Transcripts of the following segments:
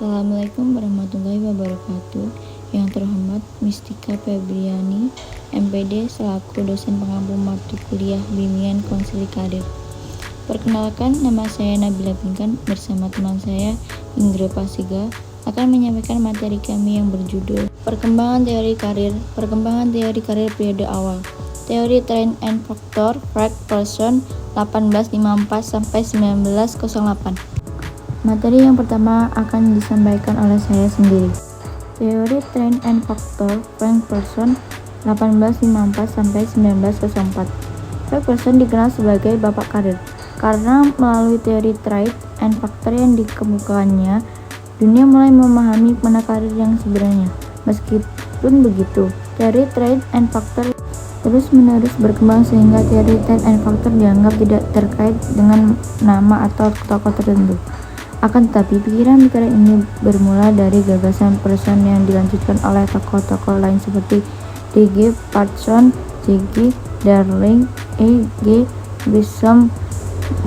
Assalamualaikum warahmatullahi wabarakatuh. Yang terhormat Mistika Febriani, MPD selaku dosen pengampu mata kuliah bimbingan konseling karir. Perkenalkan, nama saya Nabila Pinkan bersama teman saya Indra Pasiga akan menyampaikan materi kami yang berjudul Perkembangan Teori Karir periode awal. Teori Trend and Factor Frank Persson 1854 sampai 1908. Materi yang pertama akan disampaikan oleh saya sendiri. Teori Trend and Factor Frank Persson 1854 sampai 1904. Frank Persson dikenal sebagai bapak karir karena melalui teori Trend and Factor yang dikemukakannya, dunia mulai memahami mana karir yang sebenarnya. Meskipun begitu, teori Trend and Factor terus-menerus berkembang sehingga teori Trend and Factor dianggap tidak terkait dengan nama atau tokoh tertentu. Akan tetapi, pikiran-pikiran ini bermula dari gagasan Persson yang dilanjutkan oleh tokoh-tokoh lain seperti D.G. Paterson, J.G. Darling, E.G. Grissom,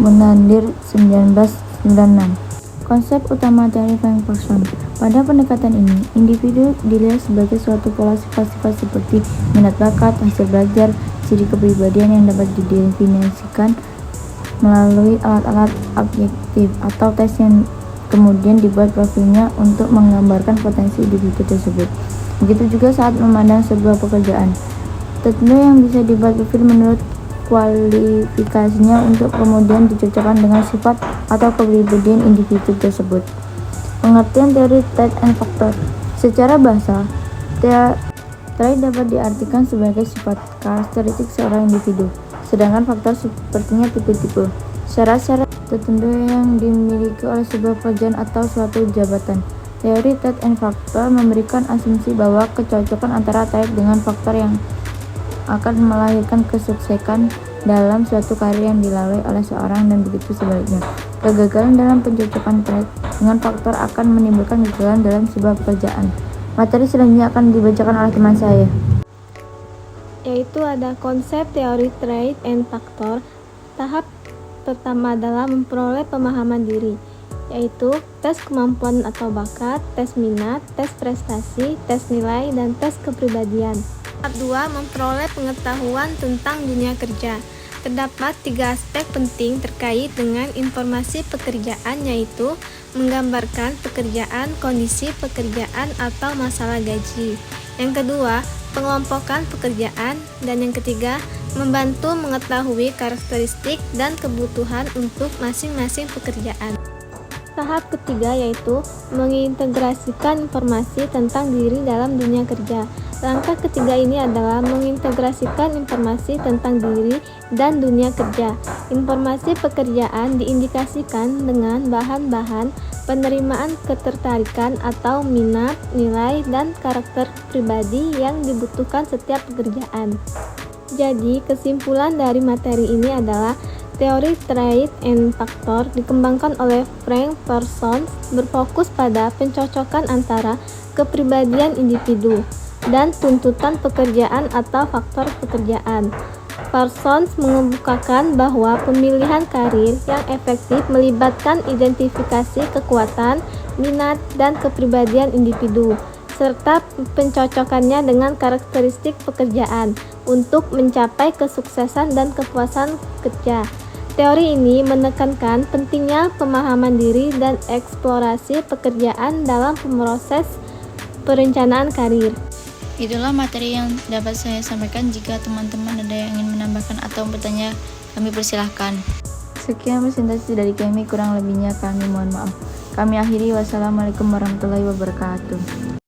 Munandir 1996. Konsep utama teori Frank Persson. Pada pendekatan ini, individu dilihat sebagai suatu pola sifat-sifat seperti minat bakat, hasil belajar, ciri kepribadian yang dapat didefinisikan melalui alat-alat objektif atau tes yang kemudian dibuat profilnya untuk menggambarkan potensi individu tersebut. Begitu juga saat memandang sebuah pekerjaan. Tentu yang bisa dibuat profil menurut kualifikasinya untuk kemudian dicocokkan dengan sifat atau kepribadian individu tersebut. Pengertian teori Trend and Factor. Secara bahasa, teori dapat diartikan sebagai sifat karakteristik seorang individu, sedangkan faktor sepertinya tipe-tipe syarat-syarat tertentu yang dimiliki oleh sebuah pekerjaan atau suatu jabatan. Teori Trend and Factor memberikan asumsi bahwa kecocokan antara type dengan faktor yang akan melahirkan kesuksesan dalam suatu karir yang dilalui oleh seorang dan begitu sebaliknya. Kegagalan dalam pencocokan type dengan faktor akan menimbulkan kegagalan dalam sebuah pekerjaan. Materi selanjutnya akan dibacakan oleh teman saya, yaitu ada konsep teori Trend and Factor. Tahap pertama adalah memperoleh pemahaman diri, yaitu tes kemampuan atau bakat, tes minat, tes prestasi, tes nilai, dan tes kepribadian. Tahap 2, memperoleh pengetahuan tentang dunia kerja. Terdapat 3 aspek penting terkait dengan informasi pekerjaan, yaitu menggambarkan pekerjaan, kondisi pekerjaan, atau masalah gaji. Yang kedua, pengelompokan pekerjaan, dan yang ketiga, membantu mengetahui karakteristik dan kebutuhan untuk masing-masing pekerjaan. Tahap ketiga yaitu mengintegrasikan informasi tentang diri dalam dunia kerja. Langkah ketiga ini adalah mengintegrasikan informasi tentang diri dan dunia kerja. Informasi pekerjaan diindikasikan dengan bahan-bahan penerimaan ketertarikan atau minat, nilai, dan karakter pribadi yang dibutuhkan setiap pekerjaan. Jadi, kesimpulan dari materi ini adalah teori Trend and Factor dikembangkan oleh Frank Persson berfokus pada pencocokan antara kepribadian individu dan tuntutan pekerjaan atau faktor pekerjaan. Persson mengemukakan bahwa pemilihan karir yang efektif melibatkan identifikasi kekuatan, minat, dan kepribadian individu, serta pencocokannya dengan karakteristik pekerjaan untuk mencapai kesuksesan dan kepuasan kerja. Teori ini menekankan pentingnya pemahaman diri dan eksplorasi pekerjaan dalam proses perencanaan karir. Itulah materi yang dapat saya sampaikan. Jika teman-teman ada yang ingin menambahkan atau bertanya, kami persilahkan. Sekian presentasi dari kami, kurang lebihnya kami mohon maaf. Kami akhiri, wassalamualaikum warahmatullahi wabarakatuh.